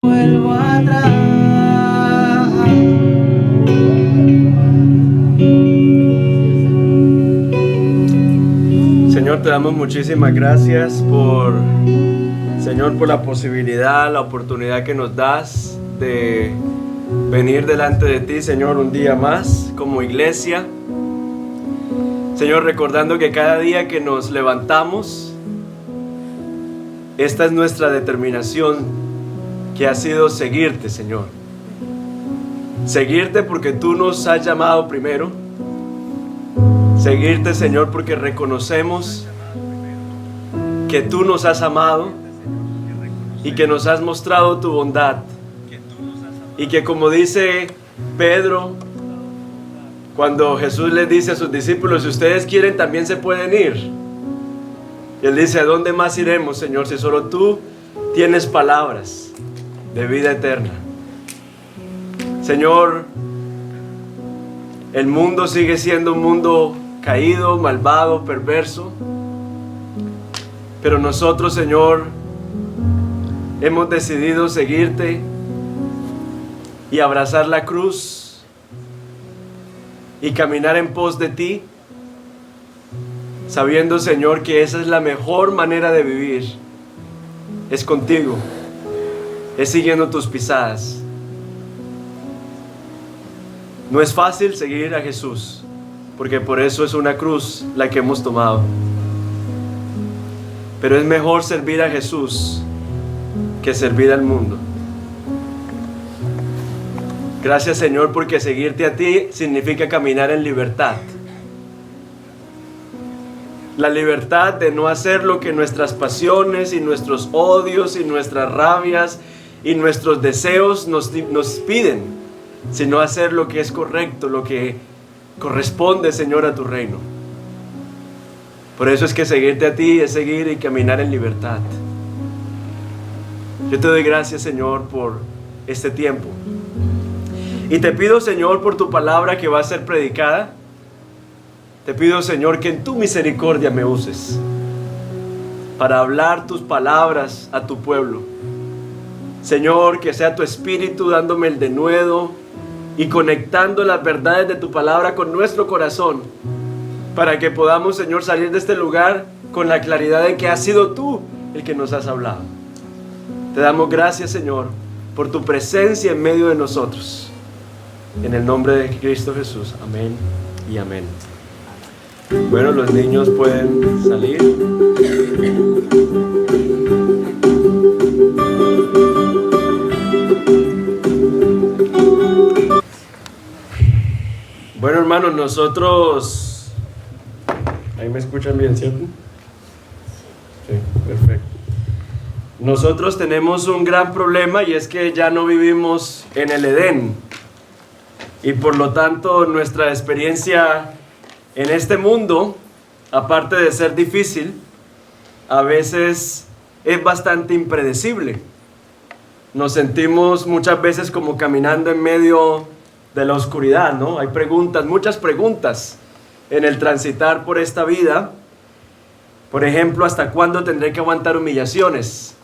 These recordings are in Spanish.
vuelvo atrás. Señor, te damos muchísimas gracias Señor, por la posibilidad, la oportunidad que nos das de venir delante de ti, Señor, un día más como iglesia. Señor, recordando que cada día que nos levantamos, esta es nuestra determinación, que ha sido seguirte, Señor. Seguirte porque tú nos has llamado primero. Seguirte, Señor, porque reconocemos que tú nos has amado y que nos has mostrado tu bondad. Y que, como dice Pedro, cuando Jesús les dice a sus discípulos: si ustedes quieren, también se pueden ir. Y Él dice: ¿a dónde más iremos, Señor, si solo tú tienes palabras de vida eterna? Señor, el mundo sigue siendo un mundo caído, malvado, perverso. Pero nosotros, Señor, hemos decidido seguirte y abrazar la cruz y caminar en pos de ti, sabiendo, Señor, que esa es la mejor manera de vivir. Es contigo, es siguiendo tus pisadas. No es fácil seguir a Jesús, porque por eso es una cruz la que hemos tomado. Pero es mejor servir a Jesús que servir al mundo. Gracias, Señor, porque seguirte a ti significa caminar en libertad. La libertad de no hacer lo que nuestras pasiones y nuestros odios y nuestras rabias y nuestros deseos nos piden, sino hacer lo que es correcto, lo que corresponde, Señor, a tu reino. Por eso es que seguirte a ti es seguir y caminar en libertad. Yo te doy gracias, Señor, por este tiempo. Y te pido, Señor, por tu palabra que va a ser predicada. Te pido, Señor, que en tu misericordia me uses para hablar tus palabras a tu pueblo. Señor, que sea tu Espíritu dándome el denuedo y conectando las verdades de tu palabra con nuestro corazón, para que podamos, Señor, salir de este lugar con la claridad de que has sido tú el que nos has hablado. Te damos gracias, Señor, por tu presencia en medio de nosotros. En el nombre de Cristo Jesús. Amén y amén. Bueno, los niños pueden salir. Bueno, hermanos, nosotros... Ahí me escuchan bien, ¿cierto? Sí, perfecto. Nosotros tenemos un gran problema, y es que ya no vivimos en el Edén. Y por lo tanto, nuestra experiencia en este mundo, aparte de ser difícil, a veces es bastante impredecible. Nos sentimos muchas veces como caminando en medio de la oscuridad, ¿no? Hay preguntas, muchas preguntas en el transitar por esta vida. Por ejemplo, ¿hasta cuándo tendré que aguantar humillaciones?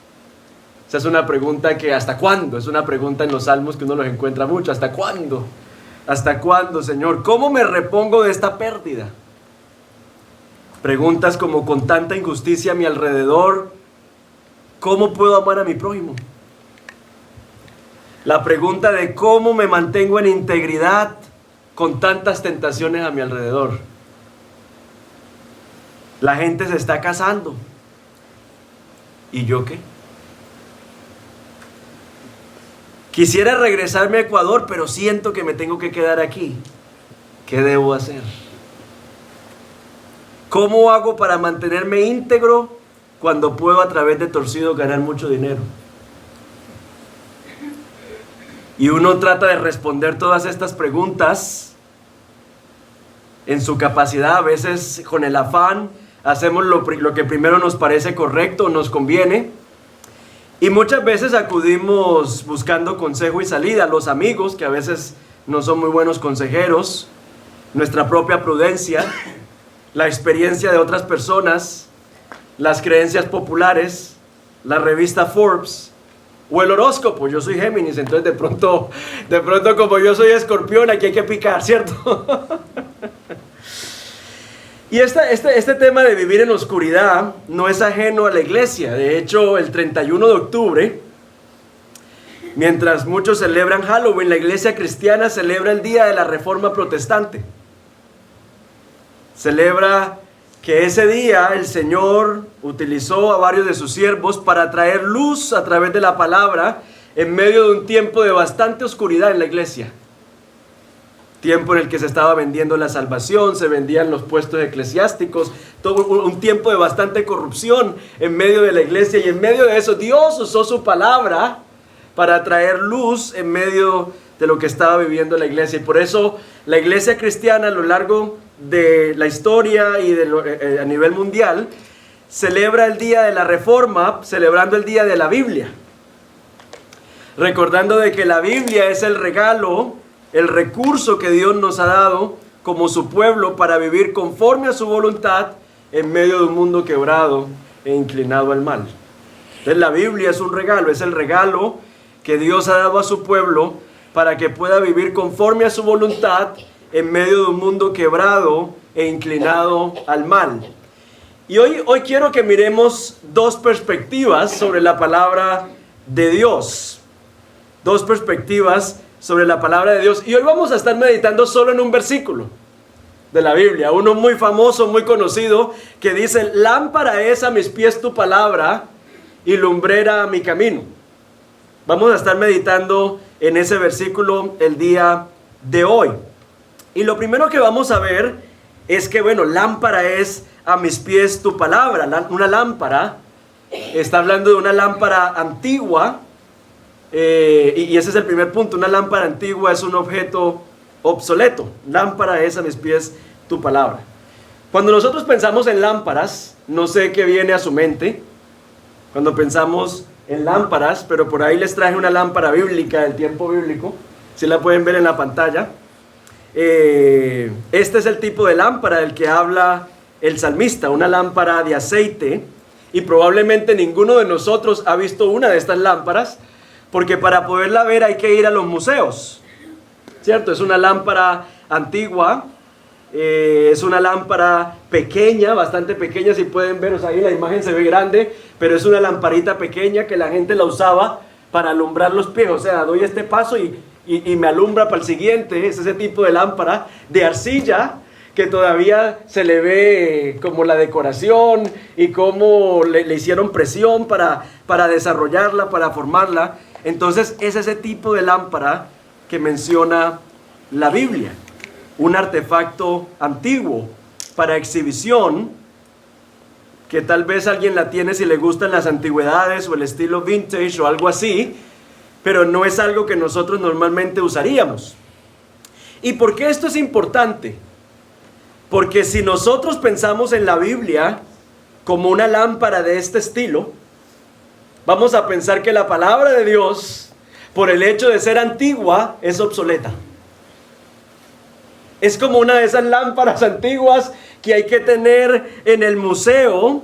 Esa es una pregunta que, ¿hasta cuándo? Es una pregunta en los salmos que uno los encuentra mucho. ¿Hasta cuándo? ¿Hasta cuándo, Señor? ¿Cómo me repongo de esta pérdida? Preguntas como: con tanta injusticia a mi alrededor, ¿cómo puedo amar a mi prójimo? La pregunta de cómo me mantengo en integridad con tantas tentaciones a mi alrededor. La gente se está casando. ¿Y yo qué? Quisiera regresarme a Ecuador, pero siento que me tengo que quedar aquí. ¿Qué debo hacer? ¿Cómo hago para mantenerme íntegro cuando puedo, a través de torcidos, ganar mucho dinero? Y uno trata de responder todas estas preguntas en su capacidad. A veces, con el afán, hacemos lo que primero nos parece correcto, nos conviene. Y muchas veces acudimos buscando consejo y salida. Los amigos, que a veces no son muy buenos consejeros, nuestra propia prudencia, la experiencia de otras personas, las creencias populares, la revista Forbes, O el horóscopo, yo soy Géminis, entonces de pronto como yo soy Escorpión, aquí hay que picar, ¿cierto? Y este tema de vivir en oscuridad no es ajeno a la iglesia. De hecho, el 31 de octubre, mientras muchos celebran Halloween, la iglesia cristiana celebra el día de la Reforma Protestante. Celebra que ese día el Señor utilizó a varios de sus siervos para traer luz a través de la palabra en medio de un tiempo de bastante oscuridad en la iglesia. Tiempo en el que se estaba vendiendo la salvación, se vendían los puestos eclesiásticos, todo un tiempo de bastante corrupción en medio de la iglesia, y en medio de eso Dios usó su palabra para traer luz en medio de lo que estaba viviendo la iglesia. Y por eso la iglesia cristiana a lo largo de la historia y a nivel mundial celebra el día de la Reforma, celebrando el día de la Biblia, recordando de que la Biblia es el regalo, el recurso que Dios nos ha dado como su pueblo para vivir conforme a su voluntad en medio de un mundo quebrado e inclinado al mal. Entonces la Biblia es un regalo, es el regalo que Dios ha dado a su pueblo para que pueda vivir conforme a su voluntad en medio de un mundo quebrado e inclinado al mal. Y hoy quiero que miremos dos perspectivas sobre la palabra de Dios. Dos perspectivas sobre la palabra de Dios. Y hoy vamos a estar meditando solo en un versículo de la Biblia, uno muy famoso, muy conocido, que dice: lámpara es a mis pies tu palabra y lumbrera a mi camino. Vamos a estar meditando en ese versículo el día de hoy. Y lo primero que vamos a ver es que, bueno, lámpara es a mis pies tu palabra. Una lámpara, está hablando de una lámpara antigua, y ese es el primer punto. Una lámpara antigua es un objeto obsoleto. Lámpara es a mis pies tu palabra. Cuando nosotros pensamos en lámparas, no sé qué viene a su mente cuando pensamos en lámparas, pero por ahí les traje una lámpara bíblica del tiempo bíblico, si la pueden ver en la pantalla. Este es el tipo de lámpara del que habla el salmista, una lámpara de aceite, y probablemente ninguno de nosotros ha visto una de estas lámparas, porque para poderla ver hay que ir a los museos, ¿cierto? Es una lámpara antigua, es una lámpara pequeña, bastante pequeña, si pueden ver, o sea, ahí la imagen se ve grande, pero es una lamparita pequeña que la gente la usaba para alumbrar los pies. O sea, doy este paso y me alumbra para el siguiente. Es ese tipo de lámpara de arcilla que todavía se le ve como la decoración y cómo le hicieron presión para desarrollarla, para formarla. Entonces es ese tipo de lámpara que menciona la Biblia, un artefacto antiguo para exhibición, que tal vez alguien la tiene si le gustan las antigüedades o el estilo vintage o algo así, pero no es algo que nosotros normalmente usaríamos. ¿Y por qué esto es importante? Porque si nosotros pensamos en la Biblia como una lámpara de este estilo, vamos a pensar que la palabra de Dios, por el hecho de ser antigua, es obsoleta. Es como una de esas lámparas antiguas que hay que tener en el museo,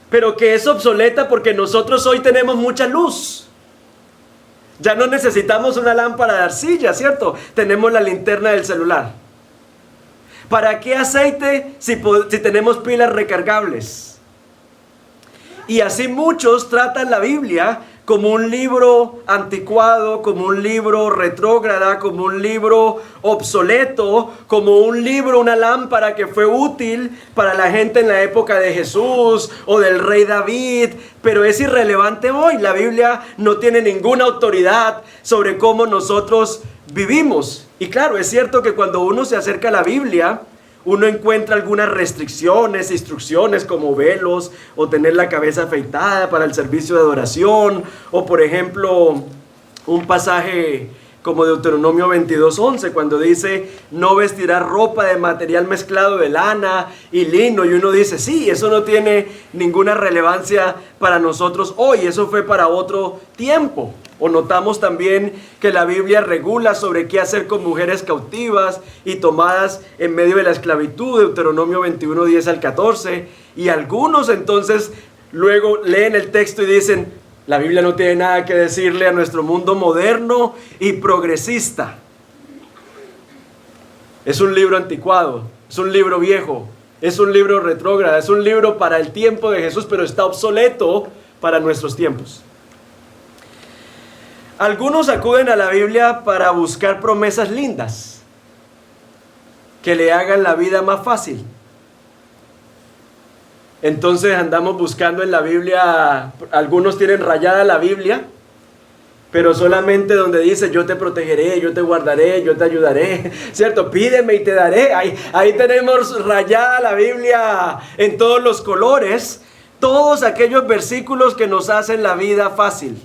pero que es obsoleta porque nosotros hoy tenemos mucha luz. Ya no necesitamos una lámpara de arcilla, ¿cierto? Tenemos la linterna del celular. ¿Para qué aceite si tenemos pilas recargables? Y así muchos tratan la Biblia como un libro anticuado, como un libro retrógrada, como un libro obsoleto, como un libro, una lámpara que fue útil para la gente en la época de Jesús o del rey David, pero es irrelevante hoy. La Biblia no tiene ninguna autoridad sobre cómo nosotros vivimos. Y claro, es cierto que cuando uno se acerca a la Biblia, uno encuentra algunas restricciones, instrucciones como velos o tener la cabeza afeitada para el servicio de adoración, o por ejemplo un pasaje como Deuteronomio 22:11, cuando dice: no vestirás ropa de material mezclado de lana y lino, y uno dice: sí, eso no tiene ninguna relevancia para nosotros hoy, eso fue para otro tiempo. O notamos también que la Biblia regula sobre qué hacer con mujeres cautivas y tomadas en medio de la esclavitud, Deuteronomio 21:10 al 14. Y algunos entonces luego leen el texto y dicen: La Biblia no tiene nada que decirle a nuestro mundo moderno y progresista. Es un libro anticuado, es un libro viejo, es un libro retrógrado, es un libro para el tiempo de Jesús, pero está obsoleto para nuestros tiempos. Algunos acuden a la Biblia para buscar promesas lindas que le hagan la vida más fácil. Entonces andamos buscando en la Biblia, algunos tienen rayada la Biblia, pero solamente donde dice yo te protegeré, yo te guardaré, yo te ayudaré, ¿cierto? Pídeme y te daré. Ahí tenemos rayada la Biblia en todos los colores, todos aquellos versículos que nos hacen la vida fácil.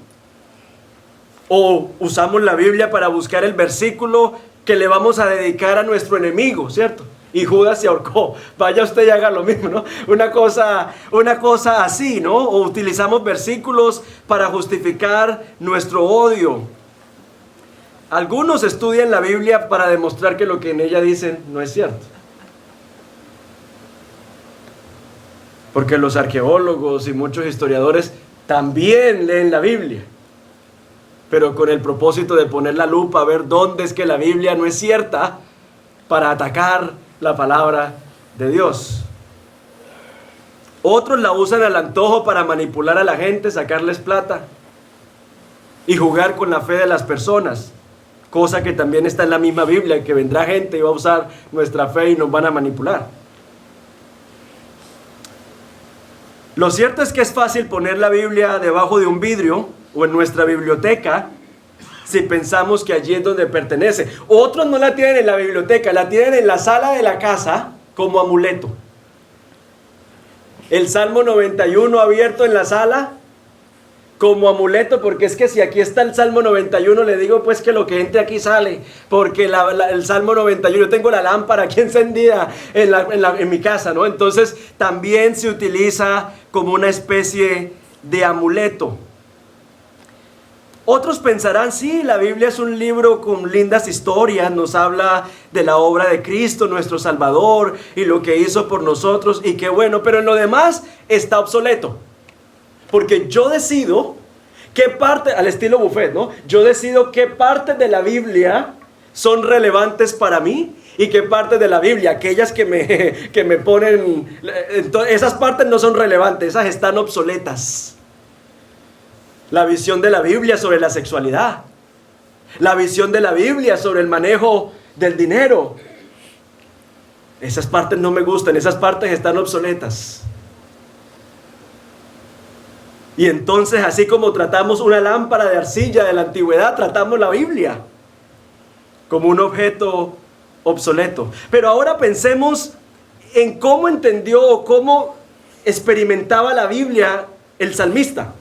O usamos la Biblia para buscar el versículo que le vamos a dedicar a nuestro enemigo, ¿cierto? Y Judas se ahorcó. Vaya usted y haga lo mismo, ¿no? Una cosa así, ¿no? O utilizamos versículos para justificar nuestro odio. Algunos estudian la Biblia para demostrar que lo que en ella dicen no es cierto. Porque los arqueólogos y muchos historiadores también leen la Biblia, pero con el propósito de poner la lupa a ver dónde es que la Biblia no es cierta, para atacar la palabra de Dios. Otros la usan al antojo para manipular a la gente, sacarles plata y jugar con la fe de las personas, cosa que también está en la misma Biblia, que vendrá gente y va a usar nuestra fe y nos van a manipular. Lo cierto es que es fácil poner la Biblia debajo de un vidrio o en nuestra biblioteca si pensamos que allí es donde pertenece. Otros no la tienen en la biblioteca, la tienen en la sala de la casa como amuleto. El Salmo 91 abierto en la sala como amuleto, porque es que si aquí está el Salmo 91, le digo pues que lo que entre aquí sale, porque el Salmo 91, yo tengo la lámpara aquí encendida en mi casa, ¿no? Entonces también se utiliza como una especie de amuleto. Otros pensarán, sí, la Biblia es un libro con lindas historias, nos habla de la obra de Cristo, nuestro Salvador, y lo que hizo por nosotros, y qué bueno, pero en lo demás está obsoleto. Porque yo decido qué parte, al estilo Buffet, ¿no? Yo decido qué partes de la Biblia son relevantes para mí y qué partes de la Biblia, aquellas que me ponen, esas partes no son relevantes, esas están obsoletas. La visión de la Biblia sobre la sexualidad, la visión de la Biblia sobre el manejo del dinero, esas partes no me gustan, esas partes están obsoletas. Y entonces, así como tratamos una lámpara de arcilla de la antigüedad, tratamos la Biblia como un objeto obsoleto. Pero ahora pensemos en cómo entendió o cómo experimentaba la Biblia el salmista.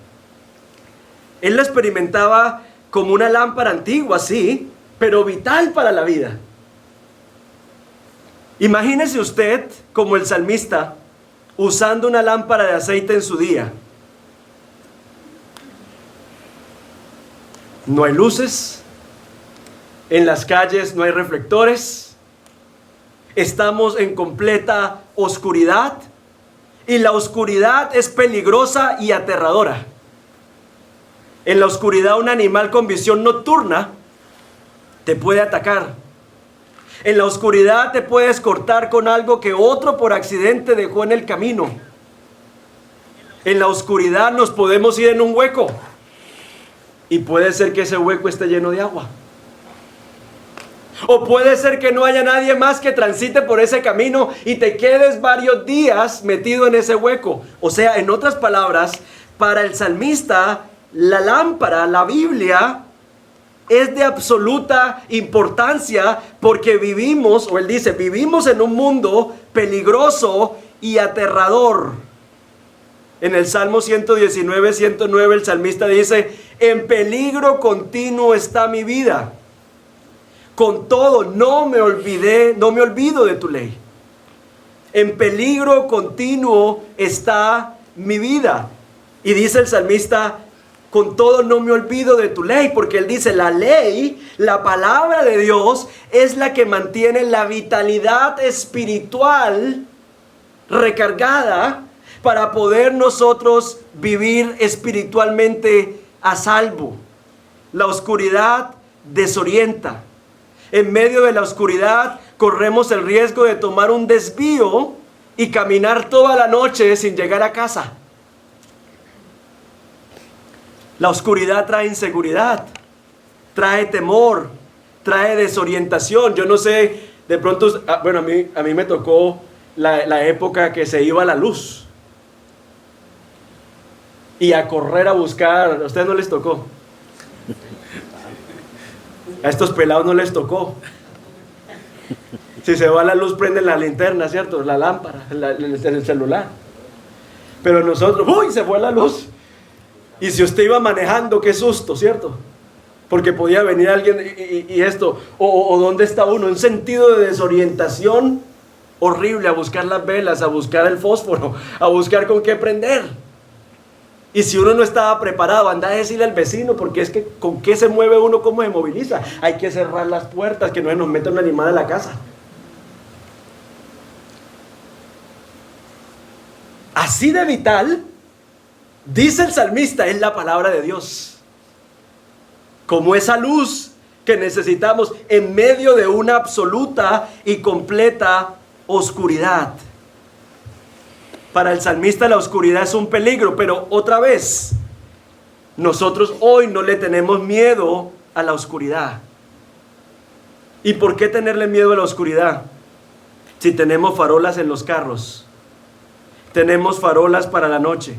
Él la experimentaba como una lámpara antigua, sí, pero vital para la vida. Imagínese usted como el salmista usando una lámpara de aceite en su día. No hay luces, en las calles no hay reflectores, estamos en completa oscuridad y la oscuridad es peligrosa y aterradora. En la oscuridad un animal con visión nocturna te puede atacar. En la oscuridad te puedes cortar con algo que otro por accidente dejó en el camino. En la oscuridad nos podemos ir en un hueco y puede ser que ese hueco esté lleno de agua. O puede ser que no haya nadie más que transite por ese camino y te quedes varios días metido en ese hueco. O sea, en otras palabras, para el salmista, la lámpara, la Biblia, es de absoluta importancia porque vivimos, o él dice, vivimos en un mundo peligroso y aterrador. En el Salmo 119, 109, el salmista dice, en peligro continuo está mi vida. Con todo, no me olvido de tu ley. En peligro continuo está mi vida. Y dice el salmista, con todo no me olvido de tu ley, porque él dice, la ley, la palabra de Dios, es la que mantiene la vitalidad espiritual recargada para poder nosotros vivir espiritualmente a salvo. La oscuridad desorienta. En medio de la oscuridad corremos el riesgo de tomar un desvío y caminar toda la noche sin llegar a casa. La oscuridad trae inseguridad, trae temor, trae desorientación. Yo no sé, de pronto, bueno, a mí me tocó la época que se iba la luz. Y a correr a buscar, ¿a ustedes no les tocó? A estos pelados no les tocó. Si se va la luz, prenden la linterna, ¿cierto? La lámpara, en el celular. Pero nosotros, ¡uy! Se fue la luz. Y si usted iba manejando, qué susto, ¿cierto? Porque podía venir alguien y esto. O ¿dónde está uno? Un sentido de desorientación horrible, a buscar las velas, a buscar el fósforo, a buscar con qué prender. Y si uno no estaba preparado, anda a decirle al vecino, porque es que con qué se mueve uno, cómo se moviliza. Hay que cerrar las puertas, que no se nos meta un animal a la casa. Así de vital, dice el salmista, es la palabra de Dios. Como esa luz que necesitamos en medio de una absoluta y completa oscuridad. Para el salmista la oscuridad es un peligro, pero otra vez, nosotros hoy no le tenemos miedo a la oscuridad. ¿Y por qué tenerle miedo a la oscuridad? Si tenemos farolas en los carros, tenemos farolas para la noche,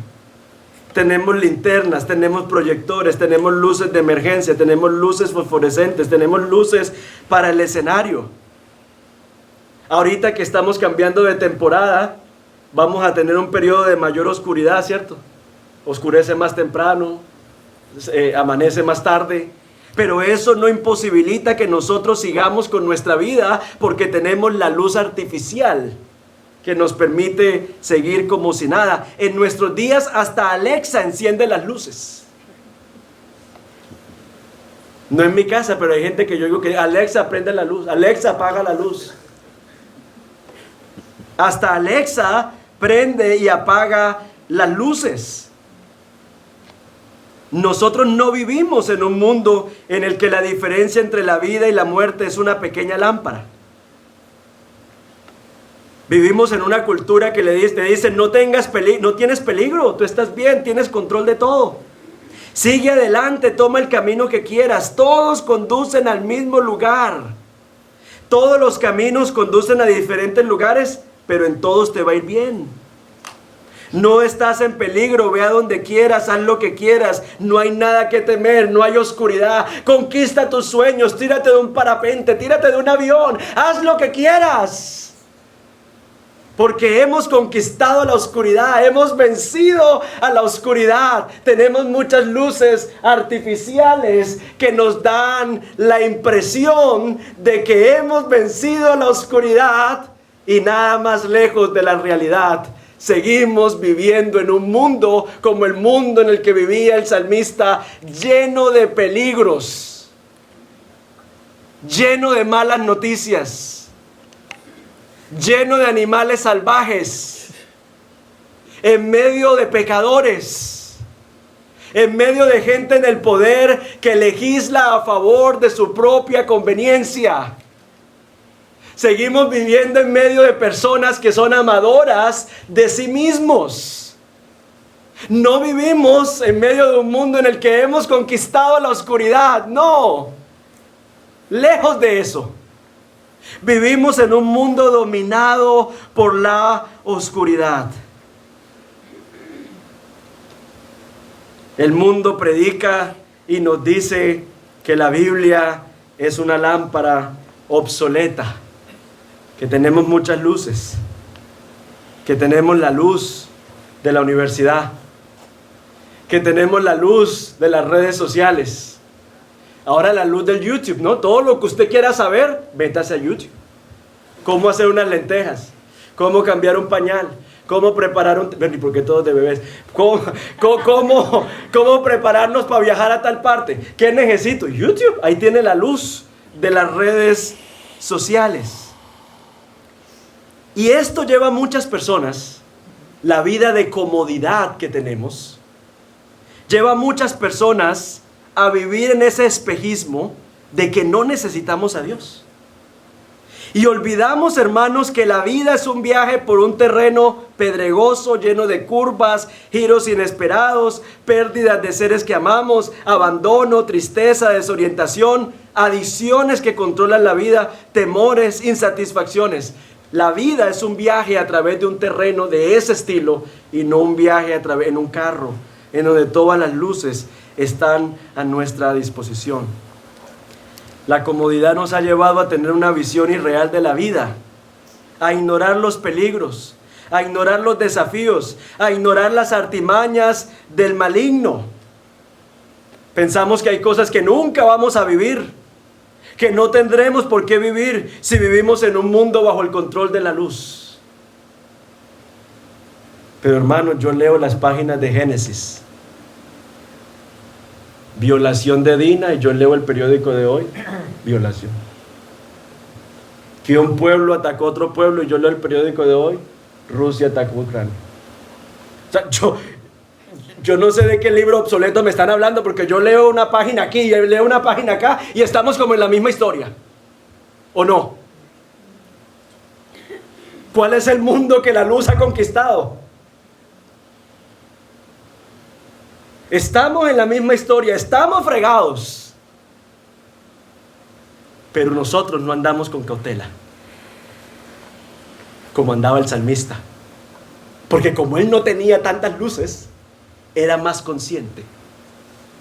tenemos linternas, tenemos proyectores, tenemos luces de emergencia, tenemos luces fosforescentes, tenemos luces para el escenario. Ahorita que estamos cambiando de temporada, vamos a tener un periodo de mayor oscuridad, ¿cierto? Oscurece más temprano, amanece más tarde. Pero eso no imposibilita que nosotros sigamos con nuestra vida, porque tenemos la luz artificial que nos permite seguir como si nada. En nuestros días hasta Alexa enciende las luces. No en mi casa, pero hay gente que yo digo que Alexa prende la luz, Alexa apaga la luz. Hasta Alexa prende y apaga las luces. Nosotros no vivimos en un mundo en el que la diferencia entre la vida y la muerte es una pequeña lámpara. Vivimos en una cultura que te dice, no tienes peligro, tú estás bien, tienes control de todo. Sigue adelante, toma el camino que quieras, todos conducen al mismo lugar. Todos los caminos conducen a diferentes lugares, pero en todos te va a ir bien. No estás en peligro, ve a donde quieras, haz lo que quieras, no hay nada que temer, no hay oscuridad. Conquista tus sueños, tírate de un parapente, tírate de un avión, haz lo que quieras. Porque hemos conquistado la oscuridad, hemos vencido a la oscuridad. Tenemos muchas luces artificiales que nos dan la impresión de que hemos vencido a la oscuridad, y nada más lejos de la realidad. Seguimos viviendo en un mundo como el mundo en el que vivía el salmista, lleno de peligros, lleno de malas noticias, lleno de animales salvajes, en medio de pecadores, en medio de gente en el poder que legisla a favor de su propia conveniencia. Seguimos viviendo en medio de personas que son amadoras de sí mismos. No vivimos en medio de un mundo en el que hemos conquistado la oscuridad, no. Lejos de eso. Vivimos en un mundo dominado por la oscuridad. El mundo predica y nos dice que la Biblia es una lámpara obsoleta, que tenemos muchas luces, que tenemos la luz de la universidad, que tenemos la luz de las redes sociales, ahora la luz del YouTube, ¿no? Todo lo que usted quiera saber, métase a YouTube. Cómo hacer unas lentejas, cómo cambiar un pañal, cómo preparar porque todos de bebés, cómo prepararnos para viajar a tal parte. ¿Qué necesito? YouTube, ahí tiene la luz de las redes sociales. Y esto lleva a muchas personas la vida de comodidad que tenemos, lleva a muchas personas a vivir en ese espejismo de que no necesitamos a Dios. Y olvidamos, hermanos, que la vida es un viaje por un terreno pedregoso, lleno de curvas, giros inesperados, pérdidas de seres que amamos, abandono, tristeza, desorientación, adicciones que controlan la vida, temores, insatisfacciones. La vida es un viaje a través de un terreno de ese estilo y no un viaje en un carro, en donde todas las luces están a nuestra disposición. La comodidad nos ha llevado a tener una visión irreal de la vida, a ignorar los peligros, a ignorar los desafíos, a ignorar las artimañas del maligno. Pensamos que hay cosas que nunca vamos a vivir, que no tendremos por qué vivir si vivimos en un mundo bajo el control de la luz. Pero hermano, yo leo las páginas de Génesis. Violación de Dina, y yo leo el periódico de hoy, violación. Que un pueblo atacó a otro pueblo, y yo leo el periódico de hoy, Rusia atacó a Ucrania. O sea, yo no sé de qué libro obsoleto me están hablando, porque yo leo una página aquí y leo una página acá, y estamos como en la misma historia. ¿O no? ¿Cuál es el mundo que la luz ha conquistado? Estamos en la misma historia, estamos fregados. Pero nosotros no andamos con cautela, como andaba el salmista. Porque como él no tenía tantas luces, era más consciente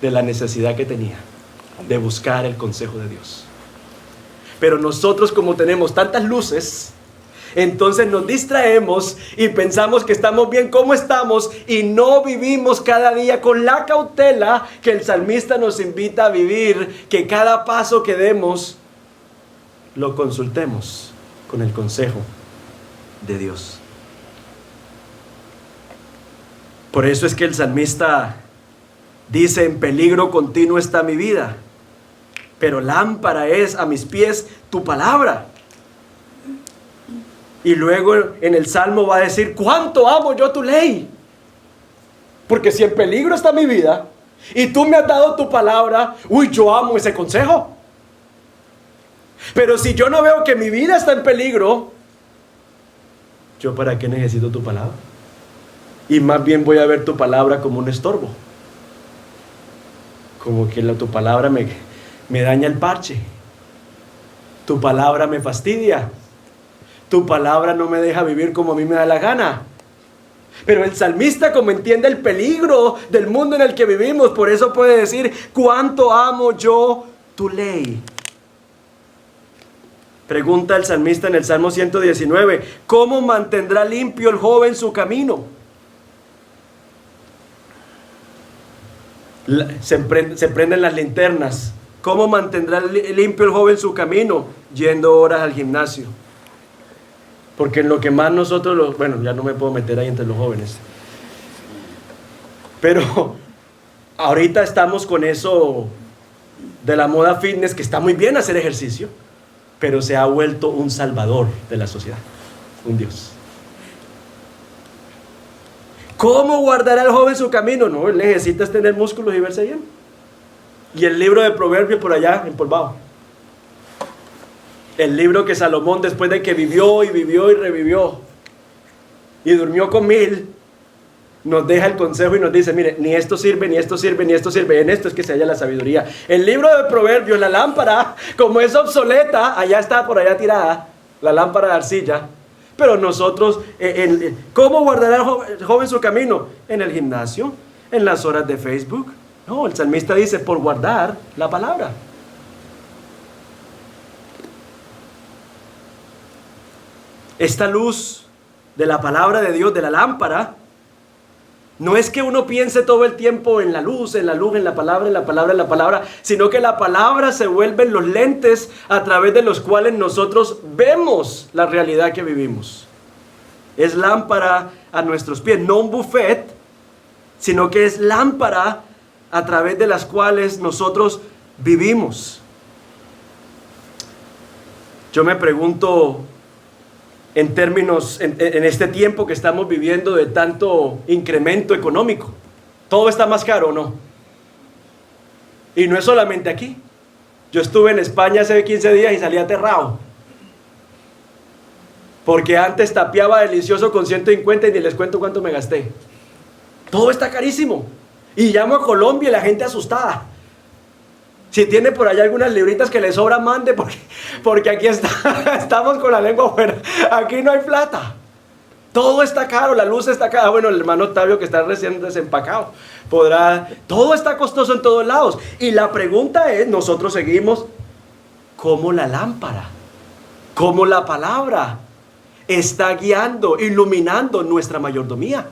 de la necesidad que tenía de buscar el consejo de Dios. Pero nosotros, como tenemos tantas luces, entonces nos distraemos y pensamos que estamos bien como estamos y no vivimos cada día con la cautela que el salmista nos invita a vivir, que cada paso que demos lo consultemos con el consejo de Dios. Por eso es que el salmista dice: en peligro continuo está mi vida, pero lámpara es a mis pies tu palabra. Y luego en el Salmo va a decir: cuánto amo yo tu ley. Porque si en peligro está mi vida y tú me has dado tu palabra, yo amo ese consejo. Pero si yo no veo que mi vida está en peligro, ¿yo para qué necesito tu palabra? Y más bien voy a ver tu palabra como un estorbo. Como que tu palabra me daña el parche. Tu palabra me fastidia. Tu palabra no me deja vivir como a mí me da la gana. Pero el salmista, como entiende el peligro del mundo en el que vivimos, por eso puede decir: cuánto amo yo tu ley. Pregunta el salmista en el Salmo 119: ¿cómo mantendrá limpio el joven su camino? Se prenden las linternas. ¿Cómo mantendrá limpio el joven su camino? Yendo horas al gimnasio. Porque en lo que más nosotros, bueno, ya no me puedo meter ahí entre los jóvenes. Pero ahorita estamos con eso de la moda fitness, que está muy bien hacer ejercicio, pero se ha vuelto un salvador de la sociedad, un Dios. ¿Cómo guardará el joven su camino? No, él necesita tener músculos y verse bien. Y el libro de Proverbios por allá, empolvado. El libro que Salomón, después de que vivió y vivió y revivió y durmió con 1000, nos deja el consejo y nos dice: mire, ni esto sirve, ni esto sirve, ni esto sirve. En esto es que se halla la sabiduría. El libro de Proverbios, la lámpara, como es obsoleta, allá está, por allá tirada, la lámpara de arcilla. Pero nosotros, ¿cómo guardará el joven su camino? En el gimnasio, en las horas de Facebook. No, el salmista dice: por guardar la palabra. Esta luz de la palabra de Dios, de la lámpara, no es que uno piense todo el tiempo en la luz, en la luz, en la palabra, en la palabra, en la palabra, sino que la palabra se vuelven los lentes a través de los cuales nosotros vemos la realidad que vivimos. Es lámpara a nuestros pies, no un buffet, sino que es lámpara a través de las cuales nosotros vivimos. Yo me pregunto, en términos, en este tiempo que estamos viviendo de tanto incremento económico. Todo está más caro, ¿o no? Y no es solamente aquí. Yo estuve en España hace 15 días y salí aterrado. Porque antes tapeaba delicioso con 150 y ni les cuento cuánto me gasté. Todo está carísimo. Y llamo a Colombia y la gente asustada. Si tiene por allá algunas libritas que le sobran, mande, porque aquí estamos con la lengua afuera. Aquí no hay plata. Todo está caro, la luz está cara. Bueno, el hermano Octavio, que está recién desempacado, todo está costoso en todos lados. Y la pregunta es, nosotros seguimos como la lámpara, como la palabra está guiando, iluminando nuestra mayordomía.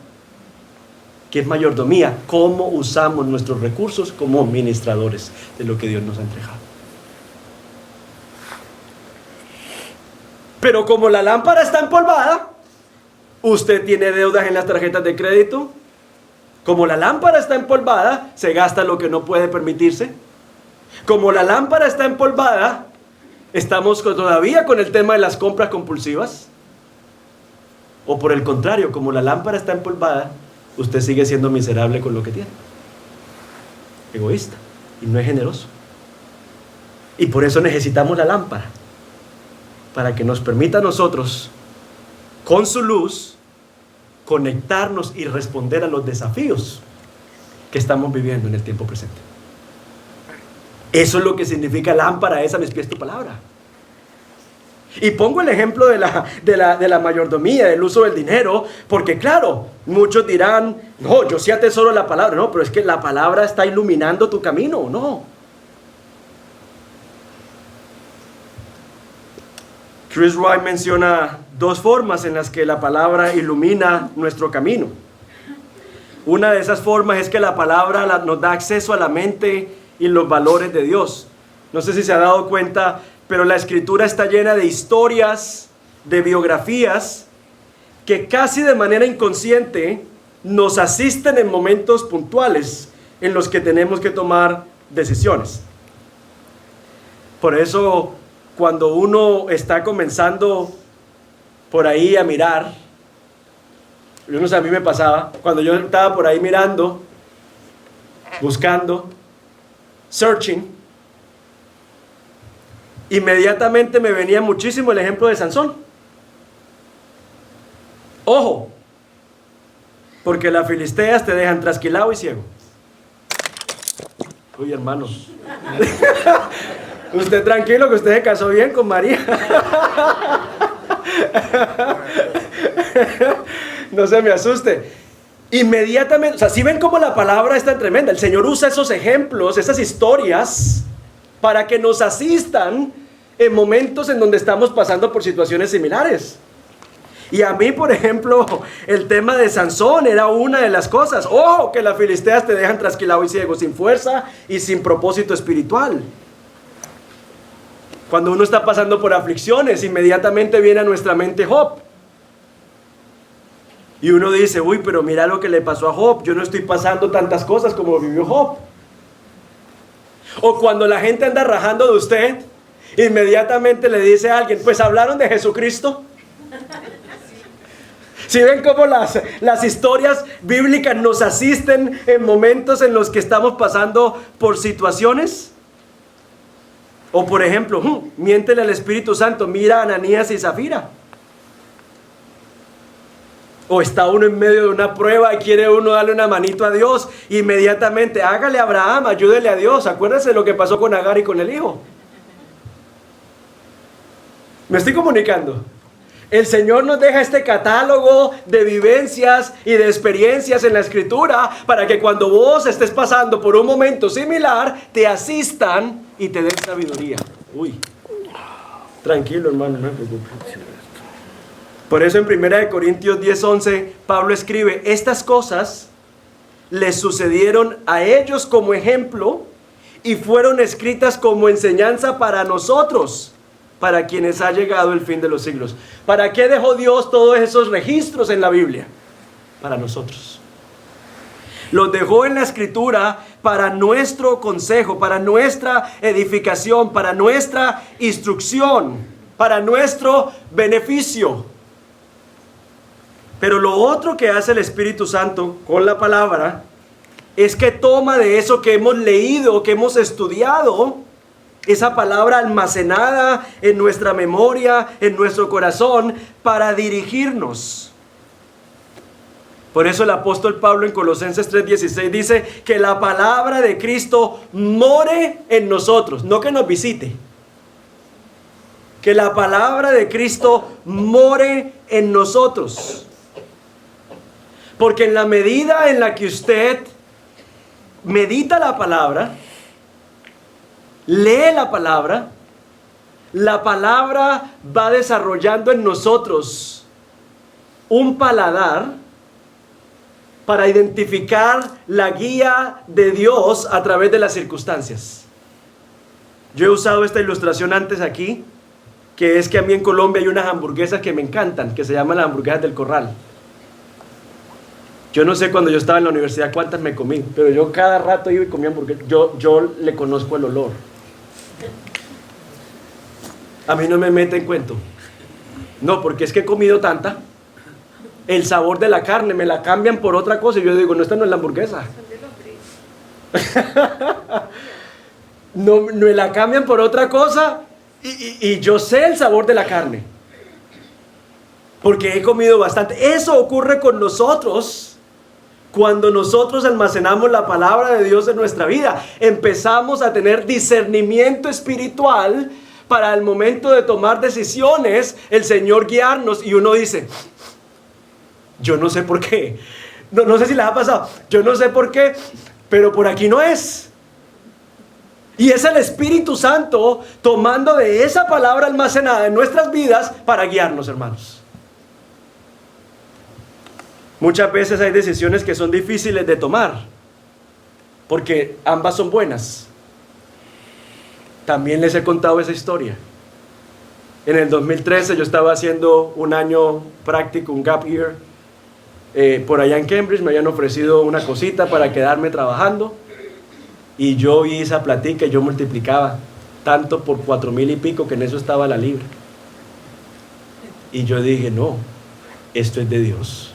¿Qué es mayordomía? ¿Cómo usamos nuestros recursos como administradores de lo que Dios nos ha entregado? Pero como la lámpara está empolvada, usted tiene deudas en las tarjetas de crédito. Como la lámpara está empolvada, se gasta lo que no puede permitirse. Como la lámpara está empolvada, estamos todavía con el tema de las compras compulsivas. O por el contrario, como la lámpara está empolvada, usted sigue siendo miserable con lo que tiene. Egoísta. Y no es generoso. Y por eso necesitamos la lámpara. Para que nos permita a nosotros, con su luz, conectarnos y responder a los desafíos que estamos viviendo en el tiempo presente. Eso es lo que significa lámpara es a mis pies tu palabra. Y pongo el ejemplo de la mayordomía, del uso del dinero, porque claro, muchos dirán, no, yo sí atesoro la palabra. No, pero es que la palabra está iluminando tu camino, no. Chris Wright menciona dos formas en las que la palabra ilumina nuestro camino. Una de esas formas es que la palabra nos da acceso a la mente y los valores de Dios. No sé si se ha dado cuenta, pero la Escritura está llena de historias, de biografías, que casi de manera inconsciente nos asisten en momentos puntuales en los que tenemos que tomar decisiones. Por eso, cuando uno está comenzando por ahí a mirar, yo no sé, a mí me pasaba, cuando yo estaba por ahí mirando, buscando, searching, inmediatamente me venía muchísimo el ejemplo de Sansón. Ojo, porque las filisteas te dejan trasquilado y ciego. Uy, hermanos. Usted tranquilo, que usted se casó bien con María. No se me asuste. Inmediatamente, o sea, si ven cómo la palabra es tan tremenda. El Señor usa esos ejemplos, esas historias, para que nos asistan en momentos en donde estamos pasando por situaciones similares. Y a mí, por ejemplo, el tema de Sansón era una de las cosas. Ojo, que las filisteas te dejan trasquilado y ciego, sin fuerza y sin propósito espiritual. Cuando uno está pasando por aflicciones, inmediatamente viene a nuestra mente Job. Y uno dice, uy, pero mira lo que le pasó a Job. Yo no estoy pasando tantas cosas como vivió Job. O cuando la gente anda rajando de usted, inmediatamente le dice a alguien, pues hablaron de Jesucristo. Si ven cómo las historias bíblicas nos asisten en momentos en los que estamos pasando por situaciones. O por ejemplo, miéntele al Espíritu Santo, mira a Ananías y Zafira. O está uno en medio de una prueba y quiere uno darle una manito a Dios, inmediatamente hágale a Abraham, ayúdele a Dios. Acuérdense lo que pasó con Agar y con el hijo. ¿Me estoy comunicando? El Señor nos deja este catálogo de vivencias y de experiencias en la Escritura para que cuando vos estés pasando por un momento similar, te asistan y te den sabiduría. Uy, tranquilo, hermano, no me preocupes. Por eso en 1 Corintios 10:11, Pablo escribe, estas cosas les sucedieron a ellos como ejemplo y fueron escritas como enseñanza para nosotros, para quienes ha llegado el fin de los siglos. ¿Para qué dejó Dios todos esos registros en la Biblia? Para nosotros. Los dejó en la Escritura para nuestro consejo, para nuestra edificación, para nuestra instrucción, para nuestro beneficio. Pero lo otro que hace el Espíritu Santo con la palabra es que toma de eso que hemos leído, que hemos estudiado, esa palabra almacenada en nuestra memoria, en nuestro corazón, para dirigirnos. Por eso el apóstol Pablo en Colosenses 3:16 dice que la palabra de Cristo more en nosotros, no que nos visite. Que la palabra de Cristo more en nosotros. Porque en la medida en la que usted medita la palabra, lee la palabra va desarrollando en nosotros un paladar para identificar la guía de Dios a través de las circunstancias. Yo he usado esta ilustración antes aquí, que es que a mí en Colombia hay unas hamburguesas que me encantan, que se llaman las hamburguesas del Corral. Yo no sé cuando yo estaba en la universidad cuántas me comí, pero yo cada rato iba y comía hamburguesas. Yo le conozco el olor. A mí no me mete en cuento. No, porque es que he comido tanta. El sabor de la carne me la cambian por otra cosa y yo digo, no, esta no es la hamburguesa. No, me la cambian por otra cosa y yo sé el sabor de la carne. Porque he comido bastante. Eso ocurre con nosotros cuando nosotros almacenamos la palabra de Dios en nuestra vida. Empezamos a tener discernimiento espiritual para el momento de tomar decisiones, el Señor guiarnos, y uno dice, yo no sé por qué, no sé si les ha pasado, yo no sé por qué, pero por aquí no es. Y es el Espíritu Santo tomando de esa palabra almacenada en nuestras vidas para guiarnos, hermanos. Muchas veces hay decisiones que son difíciles de tomar, porque ambas son buenas. También les he contado esa historia. En el 2013 yo estaba haciendo un año práctico, un gap year, por allá en Cambridge. Me habían ofrecido una cosita para quedarme trabajando, y yo vi esa platica y yo multiplicaba tanto por 4,000 y pico, que en eso estaba la libra. Y yo dije, no, esto es de Dios.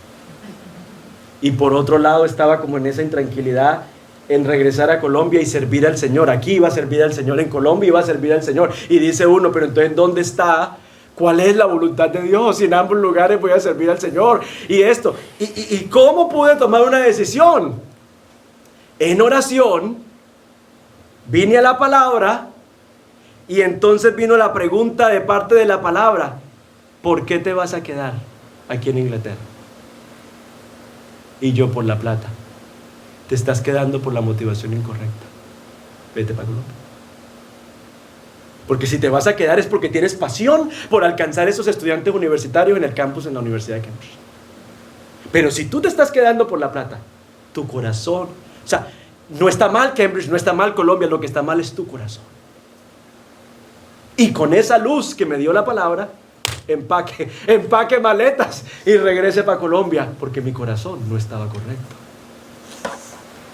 Y por otro lado estaba como en esa intranquilidad en regresar a Colombia y servir al Señor. Aquí iba a servir al Señor, en Colombia iba a servir al Señor. Y dice uno, pero entonces ¿dónde está? ¿Cuál es la voluntad de Dios? Si en ambos lugares voy a servir al Señor. Y esto, ¿y cómo pude tomar una decisión? En oración, vine a la palabra, y entonces vino la pregunta de parte de la palabra: ¿por qué te vas a quedar aquí en Inglaterra? Y yo, por la plata. Te estás quedando por la motivación incorrecta. Vete para Colombia. Porque si te vas a quedar es porque tienes pasión por alcanzar esos estudiantes universitarios en el campus en la Universidad de Cambridge. Pero si tú te estás quedando por la plata, tu corazón, o sea, no está mal Cambridge, no está mal Colombia, lo que está mal es tu corazón. Y con esa luz que me dio la palabra, empaque maletas y regrese para Colombia, porque mi corazón no estaba correcto.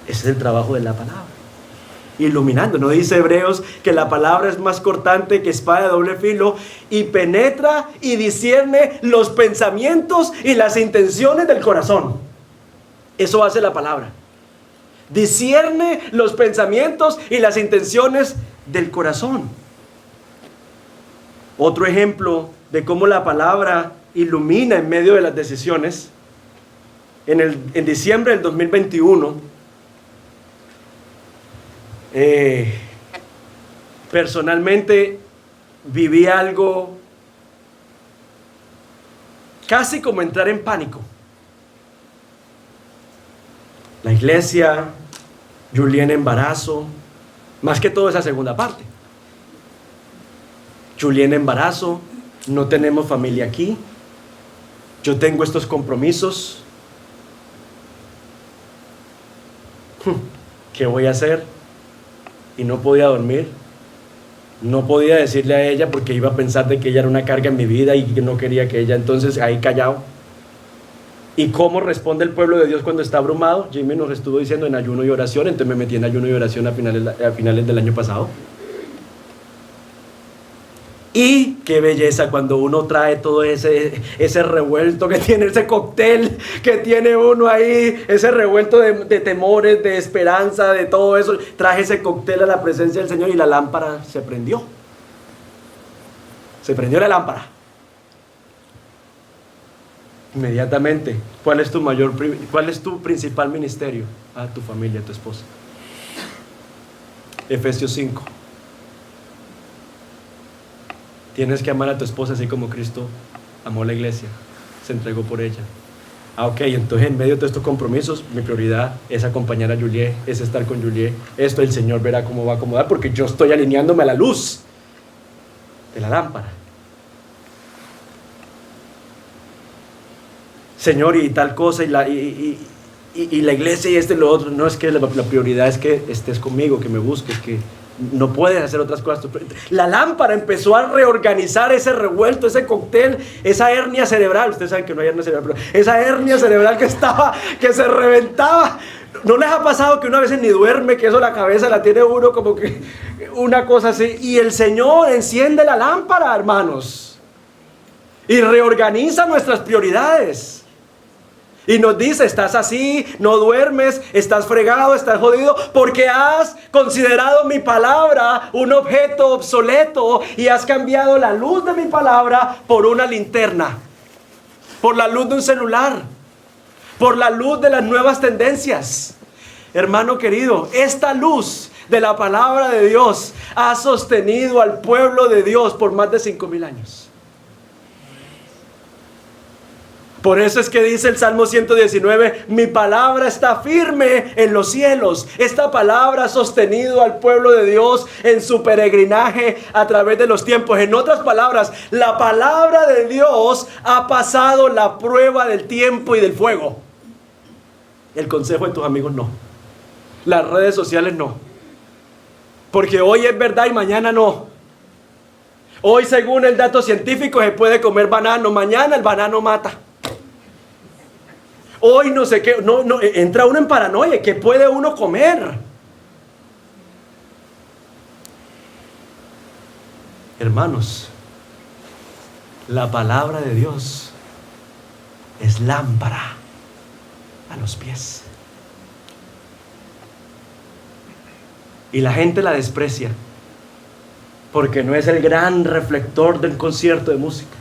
Ese es el trabajo de la palabra, iluminando. ¿No dice Hebreos que la palabra es más cortante que espada de doble filo y penetra y discierne los pensamientos y las intenciones del corazón? Eso hace la palabra. Discierne los pensamientos y las intenciones del corazón. Otro ejemplo de cómo la palabra ilumina en medio de las decisiones. En diciembre del 2021, personalmente viví algo casi como entrar en pánico. La iglesia, Julián embarazo, más que todo esa segunda parte. Julián embarazo, no tenemos familia aquí, yo tengo estos compromisos. ¿Qué voy a hacer? Y no podía dormir, no podía decirle a ella porque iba a pensar de que ella era una carga en mi vida y que no quería que ella, entonces ahí callado. ¿Y cómo responde el pueblo de Dios cuando está abrumado? Jimmy nos estuvo diciendo en ayuno y oración, entonces me metí en ayuno y oración a finales del año pasado. Y qué belleza cuando uno trae todo ese revuelto que tiene, ese cóctel que tiene uno ahí, ese revuelto de temores, de esperanza, de todo eso. Traje ese cóctel a la presencia del Señor y la lámpara se prendió. Se prendió la lámpara. Inmediatamente. ¿Cuál es tu principal ministerio? A tu familia, a tu esposa. Efesios 5. Tienes que amar a tu esposa así como Cristo amó a la iglesia, se entregó por ella. Ok, entonces en medio de estos compromisos, mi prioridad es acompañar a Juliet, es estar con Juliet. Esto el Señor verá cómo va a acomodar, porque yo estoy alineándome a la luz de la lámpara. Señor, y tal cosa, y la iglesia y y lo otro. No, es que la prioridad es que estés conmigo, que me busques, que no puedes hacer otras cosas. La lámpara empezó a reorganizar ese revuelto, ese cóctel, esa hernia cerebral. Ustedes saben que no hay hernia cerebral, pero esa hernia cerebral que se reventaba. ¿No les ha pasado que una vez ni duerme, que eso la cabeza la tiene uno como que una cosa así? Y el Señor enciende la lámpara, hermanos, y reorganiza nuestras prioridades. Y nos dice, estás así, no duermes, estás fregado, estás jodido, porque has considerado mi palabra un objeto obsoleto y has cambiado la luz de mi palabra por una linterna, por la luz de un celular, por la luz de las nuevas tendencias. Hermano querido, esta luz de la palabra de Dios ha sostenido al pueblo de Dios por más de 5,000 años. Por eso es que dice el Salmo 119, mi palabra está firme en los cielos. Esta palabra ha sostenido al pueblo de Dios en su peregrinaje a través de los tiempos. En otras palabras, la palabra de Dios ha pasado la prueba del tiempo y del fuego. El consejo de tus amigos no. Las redes sociales no. Porque hoy es verdad y mañana no. Hoy, según el dato científico, se puede comer banano. Mañana el banano mata. Hoy no sé qué, entra uno en paranoia. ¿Qué puede uno comer? Hermanos, la palabra de Dios es lámpara a los pies. Y la gente la desprecia porque no es el gran reflector del concierto de música,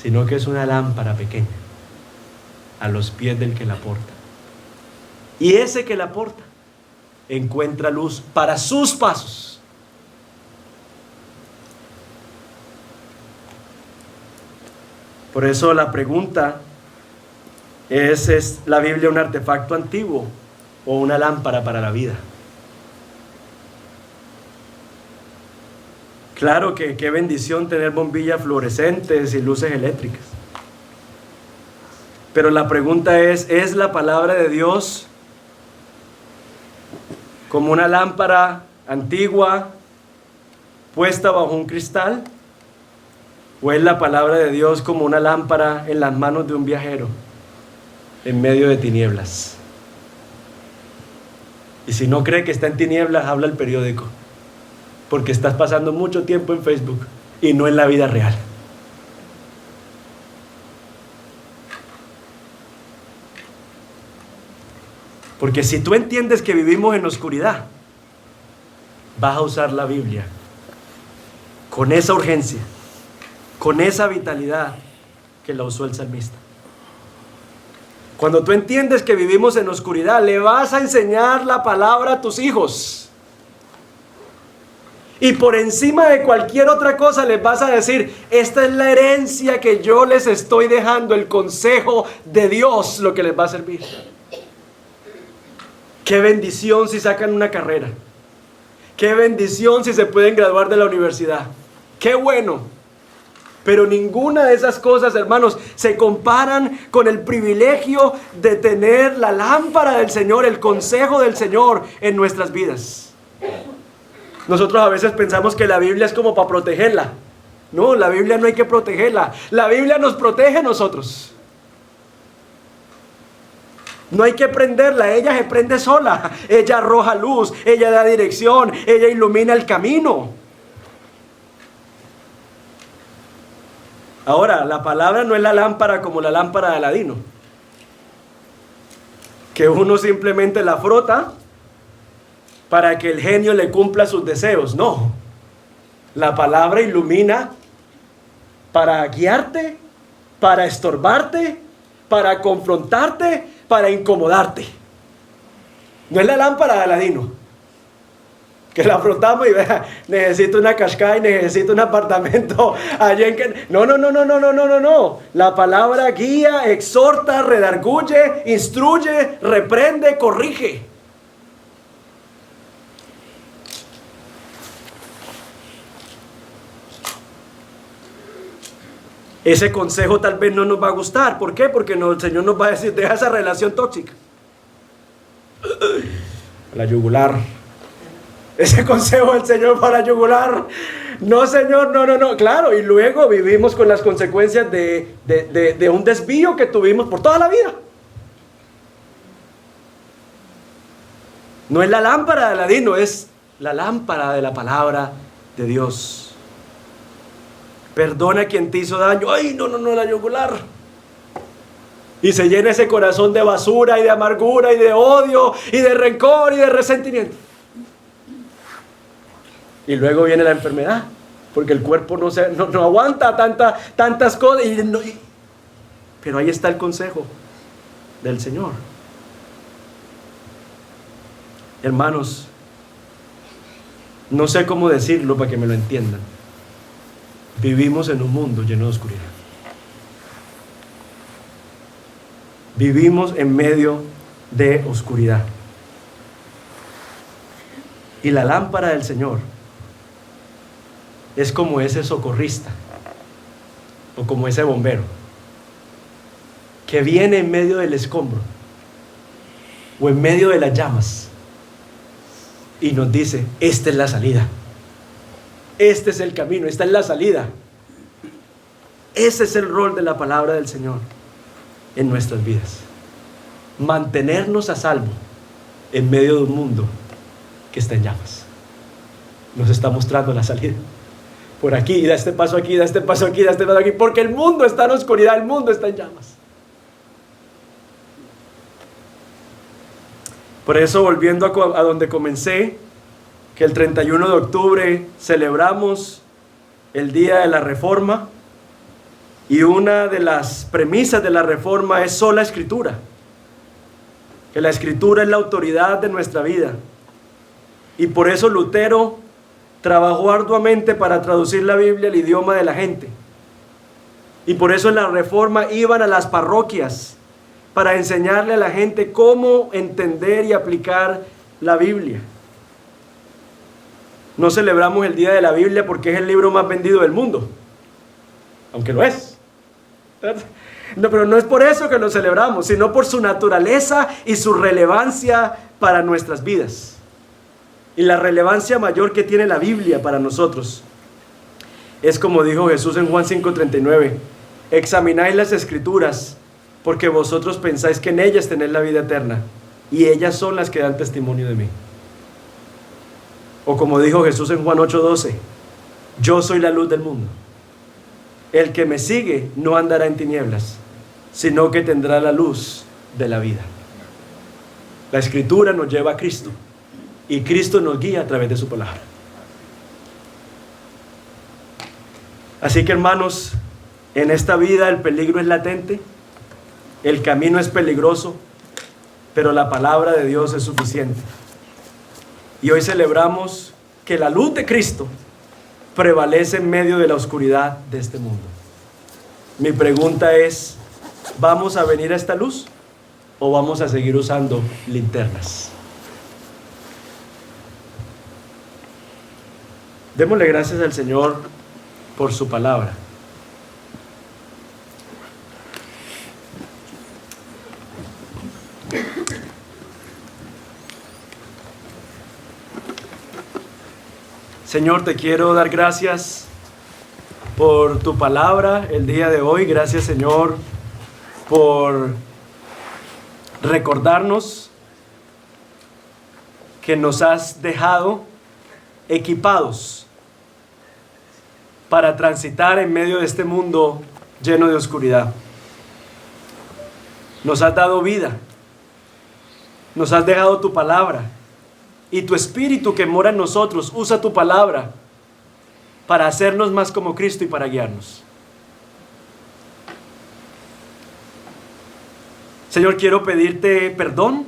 sino que es una lámpara pequeña a los pies del que la porta. Y ese que la porta encuentra luz para sus pasos. Por eso la pregunta ¿es la Biblia un artefacto antiguo o una lámpara para la vida? Claro que qué bendición tener bombillas fluorescentes y luces eléctricas. Pero la pregunta ¿es la palabra de Dios como una lámpara antigua puesta bajo un cristal? ¿O es la palabra de Dios como una lámpara en las manos de un viajero en medio de tinieblas? Y si no cree que está en tinieblas, habla el periódico, porque estás pasando mucho tiempo en Facebook y no en la vida real. Porque si tú entiendes que vivimos en oscuridad, vas a usar la Biblia con esa urgencia, con esa vitalidad que la usó el salmista. Cuando tú entiendes que vivimos en oscuridad, le vas a enseñar la palabra a tus hijos. Y por encima de cualquier otra cosa les vas a decir, esta es la herencia que yo les estoy dejando, el consejo de Dios, lo que les va a servir. Qué bendición si sacan una carrera. Qué bendición si se pueden graduar de la universidad. Qué bueno. Pero ninguna de esas cosas, hermanos, se comparan con el privilegio de tener la lámpara del Señor, el consejo del Señor en nuestras vidas. Nosotros a veces pensamos que la Biblia es como para protegerla. No, la Biblia no hay que protegerla. La Biblia nos protege a nosotros. No hay que prenderla, ella se prende sola. Ella arroja luz, ella da dirección, ella ilumina el camino. Ahora, la palabra no es la lámpara como la lámpara de Aladino, que uno simplemente la frota para que el genio le cumpla sus deseos. No, la palabra ilumina para guiarte, para estorbarte, para confrontarte, para incomodarte. No es la lámpara de Aladino, que la frotamos y vea, necesito una cascada y necesito un apartamento allá en que... No. La palabra guía, exhorta, redarguye, instruye, reprende, corrige. Ese consejo tal vez no nos va a gustar. ¿Por qué? Porque el Señor nos va a decir, deja esa relación tóxica. La yugular. Ese consejo del Señor para yugular. No, Señor, no. Claro, y luego vivimos con las consecuencias de un desvío que tuvimos por toda la vida. No es la lámpara de Aladino, es la lámpara de la palabra de Dios. Perdona a quien te hizo daño. Ay, no, la yugular. Y se llena ese corazón de basura y de amargura y de odio y de rencor y de resentimiento. Y luego viene la enfermedad, porque el cuerpo no aguanta tantas cosas. Pero ahí está el consejo del Señor. Hermanos, no sé cómo decirlo para que me lo entiendan. Vivimos en un mundo lleno de oscuridad. Vivimos en medio de oscuridad. Y la lámpara del Señor es como ese socorrista o como ese bombero que viene en medio del escombro o en medio de las llamas y nos dice, esta es la salida, este es el camino, esta es la salida. Ese es el rol de la palabra del Señor en nuestras vidas: mantenernos a salvo en medio de un mundo que está en llamas. Nos está mostrando la salida. Por aquí, da este paso aquí, da este paso aquí, da este paso aquí, porque el mundo está en oscuridad, el mundo está en llamas. Por eso, volviendo a donde comencé, que el 31 de octubre celebramos el Día de la Reforma, y una de las premisas de la Reforma es sola Escritura, que la Escritura es la autoridad de nuestra vida. Y por eso Lutero trabajó arduamente para traducir la Biblia al idioma de la gente. Y por eso en la Reforma iban a las parroquias para enseñarle a la gente cómo entender y aplicar la Biblia. No celebramos el Día de la Biblia porque es el libro más vendido del mundo, aunque lo es. No, pero no es por eso que lo celebramos, sino por su naturaleza y su relevancia para nuestras vidas. Y la relevancia mayor que tiene la Biblia para nosotros es como dijo Jesús en Juan 5:39: examináis las Escrituras, porque vosotros pensáis que en ellas tenéis la vida eterna, y ellas son las que dan testimonio de mí. O como dijo Jesús en Juan 8:12: yo soy la luz del mundo. El que me sigue no andará en tinieblas, sino que tendrá la luz de la vida. La Escritura nos lleva a Cristo, y Cristo nos guía a través de su palabra. Así que, hermanos, en esta vida el peligro es latente, el camino es peligroso, pero la palabra de Dios es suficiente. Y hoy celebramos que la luz de Cristo prevalece en medio de la oscuridad de este mundo. Mi pregunta es, ¿vamos a venir a esta luz o vamos a seguir usando linternas? Démosle gracias al Señor por su palabra. Señor, te quiero dar gracias por tu palabra el día de hoy. Gracias, Señor, por recordarnos que nos has dejado equipados para transitar en medio de este mundo lleno de oscuridad. Nos has dado vida, nos has dejado tu palabra, y tu Espíritu que mora en nosotros usa tu palabra para hacernos más como Cristo y para guiarnos. Señor, quiero pedirte perdón,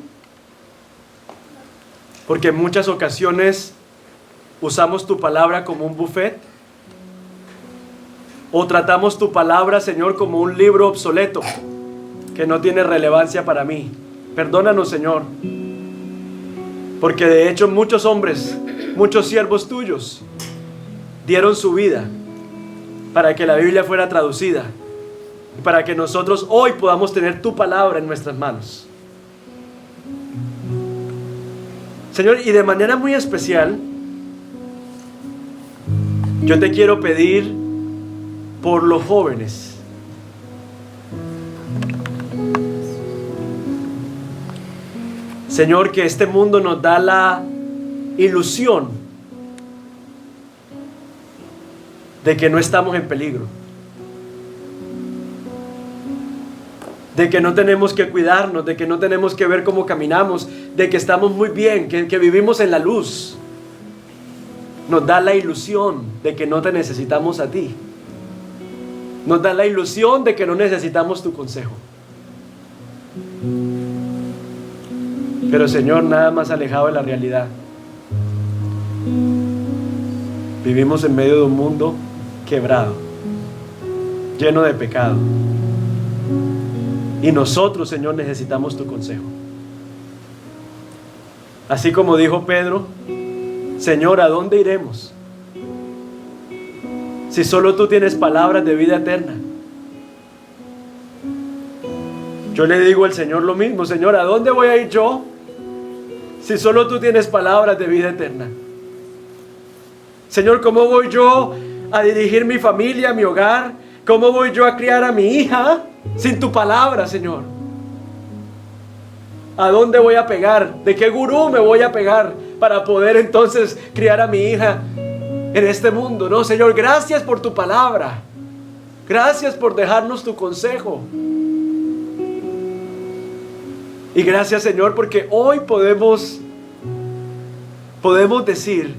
porque en muchas ocasiones usamos tu palabra como un buffet, o tratamos tu palabra, Señor, como un libro obsoleto que no tiene relevancia para mí. Perdónanos, Señor, porque de hecho muchos hombres, muchos siervos tuyos dieron su vida para que la Biblia fuera traducida, para que nosotros hoy podamos tener tu palabra en nuestras manos. Señor, y de manera muy especial, yo te quiero pedir por los jóvenes. Señor, que este mundo nos da la ilusión de que no estamos en peligro, de que no tenemos que cuidarnos, de que no tenemos que ver cómo caminamos, de que estamos muy bien, que vivimos en la luz. Nos da la ilusión de que no te necesitamos a ti. Nos da la ilusión de que no necesitamos tu consejo. Pero, Señor, nada más alejado de la realidad. Vivimos en medio de un mundo quebrado, lleno de pecado. Y nosotros, Señor, necesitamos tu consejo. Así como dijo Pedro: Señor, ¿a dónde iremos si solo tú tienes palabras de vida eterna? Yo le digo al Señor lo mismo: Señor, ¿a dónde voy a ir yo si solo tú tienes palabras de vida eterna? Señor, ¿cómo voy yo a dirigir mi familia, mi hogar? ¿Cómo voy yo a criar a mi hija sin tu palabra, Señor? ¿A dónde voy a pegar? ¿De qué gurú me voy a pegar para poder entonces criar a mi hija en este mundo? No, Señor, gracias por tu palabra. Gracias por dejarnos tu consejo. Y gracias, Señor, porque hoy podemos decir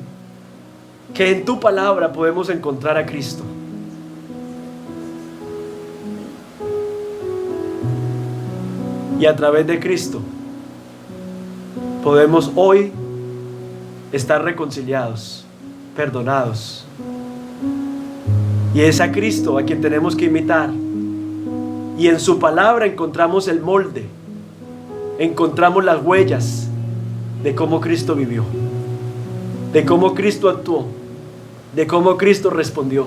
que en tu palabra podemos encontrar a Cristo. Y a través de Cristo podemos hoy estar reconciliados, perdonados. Y es a Cristo a quien tenemos que imitar. Y en su palabra encontramos el molde, encontramos las huellas de cómo Cristo vivió, de cómo Cristo actuó, de cómo Cristo respondió.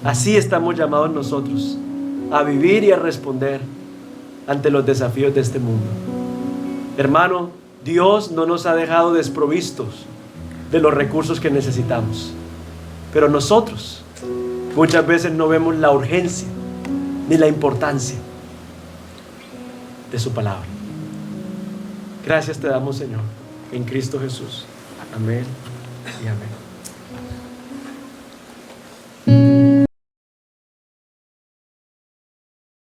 Así estamos llamados nosotros a vivir y a responder ante los desafíos de este mundo. Hermano, Dios no nos ha dejado desprovistos de los recursos que necesitamos, pero nosotros muchas veces no vemos la urgencia ni la importancia de su palabra. Gracias te damos, Señor, en Cristo Jesús. Amén y amén.